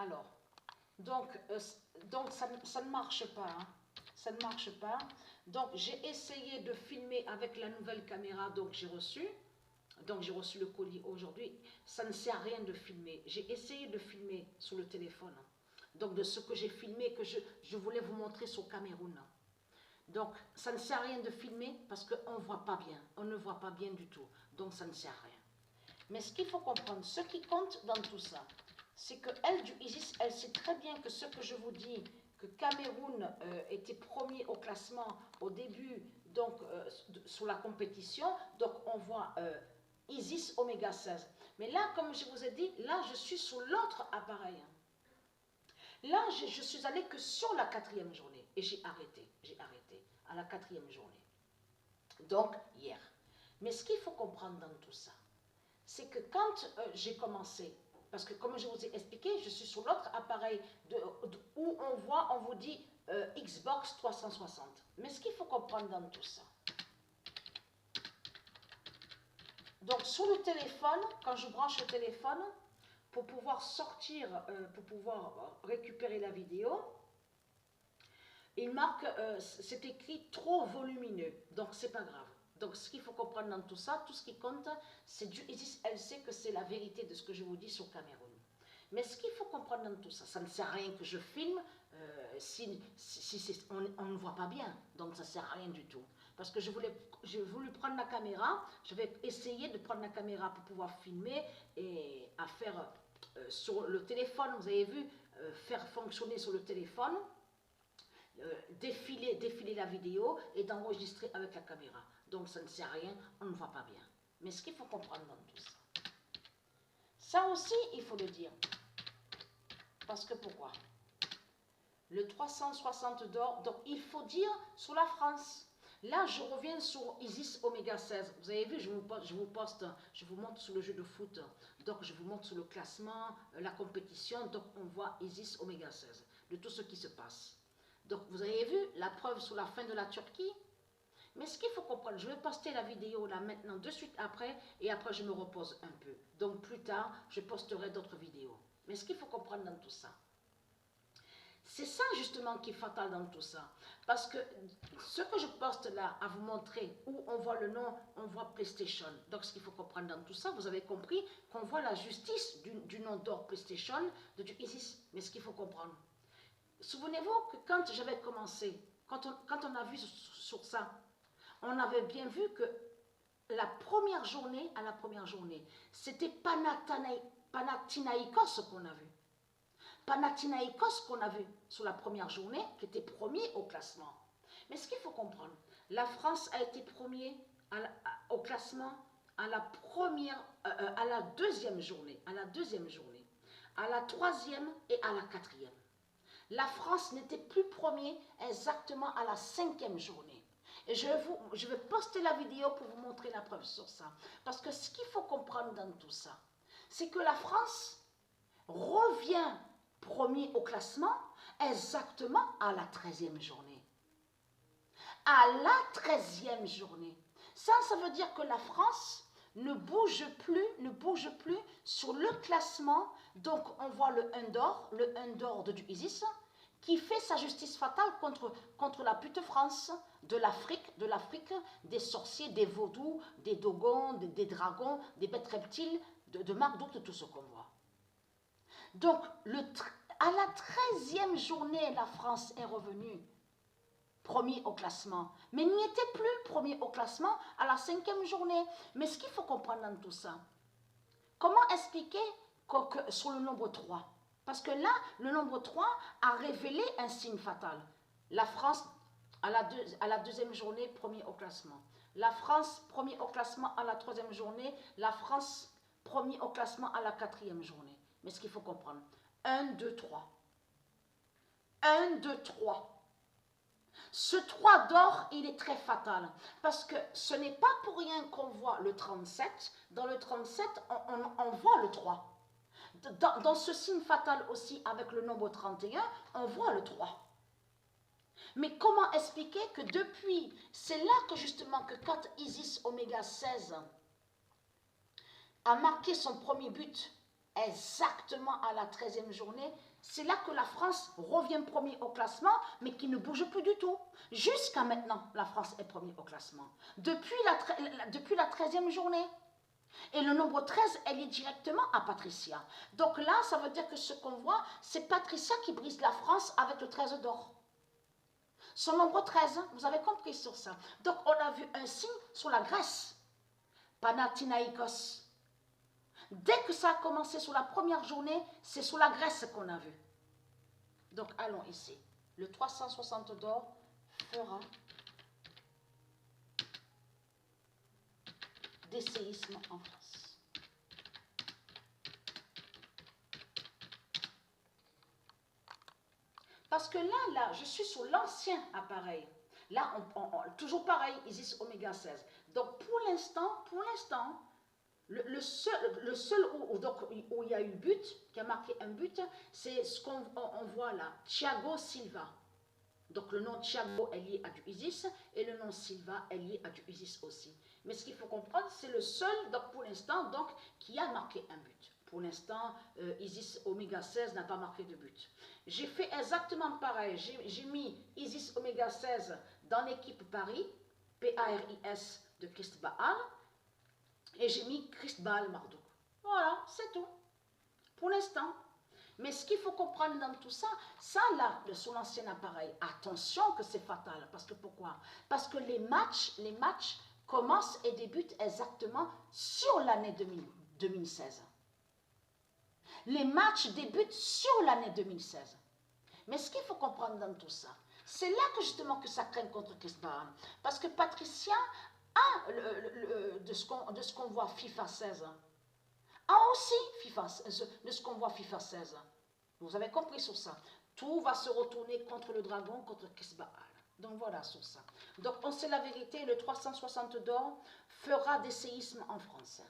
Alors, donc ça ne marche pas. Hein. Ça ne marche pas. Donc, j'ai essayé de filmer avec la nouvelle caméra, donc j'ai reçu. Donc, j'ai reçu le colis aujourd'hui. Ça ne sert à rien de filmer. J'ai essayé de filmer sur le téléphone. Donc, de ce que j'ai filmé, que je voulais vous montrer sur Cameroun. Donc, ça ne sert à rien de filmer parce qu'on ne voit pas bien. On ne voit pas bien du tout. Donc, ça ne sert à rien. Mais ce qu'il faut comprendre, ce qui compte dans tout ça, c'est qu'elle, du ISIS, elle sait très bien que ce que je vous dis, que Cameroun était premier au classement au début, donc sous la compétition, donc on voit ISIS Oméga 16. Mais là, comme je vous ai dit, là je suis sur l'autre appareil. Là, je suis allée que sur la 4e journée et j'ai arrêté à la 4e journée. Donc, hier. Mais ce qu'il faut comprendre dans tout ça, c'est que quand j'ai commencé, parce que comme je vous ai expliqué, je suis sur l'autre appareil où on vous dit Xbox 360. Mais ce qu'il faut comprendre dans tout ça, donc sur le téléphone, quand je branche le téléphone, pour pouvoir sortir, pour pouvoir récupérer la vidéo, il marque, c'est écrit trop volumineux, donc c'est pas grave. Donc ce qu'il faut comprendre dans tout ça, tout ce qui compte, c'est du ISIS, elle sait que c'est la vérité de ce que je vous dis sur Cameroun. Mais ce qu'il faut comprendre dans tout ça, ça ne sert à rien que je filme si on ne voit pas bien, donc ça ne sert à rien du tout. Parce que j'ai voulu prendre la caméra, je vais essayer de prendre la caméra pour pouvoir filmer et à faire sur le téléphone, vous avez vu, faire fonctionner sur le téléphone, défiler la vidéo et d'enregistrer avec la caméra. Donc ça ne sert à rien, on ne voit pas bien. Mais ce qu'il faut comprendre dans tout ça, ça aussi il faut le dire. Parce que pourquoi? Le 360 d'or, donc il faut dire sur la France. Là, je reviens sur ISIS Oméga 16. Vous avez vu, je vous montre sur le jeu de foot. Donc, je vous montre sur le classement, la compétition. Donc, on voit ISIS Oméga 16, de tout ce qui se passe. Donc, vous avez vu la preuve sur la fin de la Turquie. Mais ce qu'il faut comprendre, je vais poster la vidéo là maintenant, de suite après, et après je me repose un peu. Donc, plus tard, je posterai d'autres vidéos. Mais ce qu'il faut comprendre dans tout ça, c'est ça justement qui est fatal dans tout ça. Parce que ce que je poste là à vous montrer, où on voit le nom, on voit PlayStation. Donc ce qu'il faut comprendre dans tout ça, vous avez compris qu'on voit la justice du nom d'or PlayStation, de du ISIS. Mais ce qu'il faut comprendre, souvenez-vous que quand j'avais commencé, quand on a vu sur ça, on avait bien vu que la première journée, c'était Panathinaikos qu'on a vu. Panathinaikos qu'on a vu sur la première journée, qui était premier au classement. Mais ce qu'il faut comprendre, la France a été premier au classement à la deuxième journée, à la troisième et à la 4e. La France n'était plus premier exactement à la 5e journée. Et je vais poster la vidéo pour vous montrer la preuve sur ça. Parce que ce qu'il faut comprendre dans tout ça, c'est que la France revient premier au classement exactement à la 13e journée. À la 13e journée. Ça veut dire que la France ne bouge plus sur le classement. Donc on voit le 1 d'or du ISIS, qui fait sa justice fatale contre la pute France de l'Afrique, des sorciers, des vaudous, des dogons, des dragons, des bêtes reptiles, de Marduk, de tout ce qu'on voit. Donc, à la 13e journée, la France est revenue premier au classement. Mais n'y était plus premier au classement à la 5e journée. Mais ce qu'il faut comprendre dans tout ça, comment expliquer que sur le nombre 3? Parce que là, le nombre 3 a révélé un signe fatal. La France, à la deuxième journée, premier au classement. La France, premier au classement à la 3e journée. La France, premier au classement à la 4e journée. Mais ce qu'il faut comprendre, 1, 2, 3. 1, 2, 3. Ce 3 d'or, il est très fatal. Parce que ce n'est pas pour rien qu'on voit le 37. Dans le 37, on voit le 3. Dans ce signe fatal aussi, avec le nombre 31, on voit le 3. Mais comment expliquer que depuis, c'est là que justement, que quand ISIS Oméga 16 a marqué son premier but, exactement à la 13e journée, c'est là que la France revient premier au classement, mais qui ne bouge plus du tout. Jusqu'à maintenant, la France est premier au classement. Depuis la 13e journée. Et le nombre 13 est lié directement à Patricia. Donc là, ça veut dire que ce qu'on voit, c'est Patricia qui brise la France avec le 13 d'or. Son nombre 13, vous avez compris sur ça. Donc on a vu un signe sur la Grèce. Panathinaïkos. Dès que ça a commencé sur la première journée, c'est sur la Grèce qu'on a vu. Donc allons ici. Le 360 d'or fera des séismes en France. Parce que là, je suis sur l'ancien appareil. Là, toujours pareil, Isis oméga 16. Donc pour l'instant, le seul où il y a eu but, qui a marqué un but, c'est ce qu'on voit là, Thiago Silva. Donc le nom Thiago est lié à du Isis et le nom Silva est lié à du Isis aussi. Mais ce qu'il faut comprendre, c'est le seul, donc pour l'instant, qui a marqué un but. Pour l'instant, Isis Oméga 16 n'a pas marqué de but. J'ai fait exactement pareil. J'ai mis Isis Oméga 16 dans l'équipe Paris, P-A-R-I-S de Christ Baal, et j'ai mis Christ Baal Marduk. Voilà, c'est tout. Pour l'instant. Mais ce qu'il faut comprendre dans tout ça, là, sur l'ancien appareil, attention que c'est fatal. Parce que pourquoi? Parce que les matchs commencent et débutent exactement sur l'année 2016. Les matchs débutent sur l'année 2016. Mais ce qu'il faut comprendre dans tout ça, c'est là que justement que ça craint contre Chris Baal. Parce que Patricia a, de ce qu'on voit FIFA 16, a aussi FIFA, de ce qu'on voit FIFA 16. Vous avez compris sur ça. Tout va se retourner contre le dragon, contre Chris Baal. Donc voilà sur ça. Donc on sait la vérité, le 360 d'or fera des séismes en France.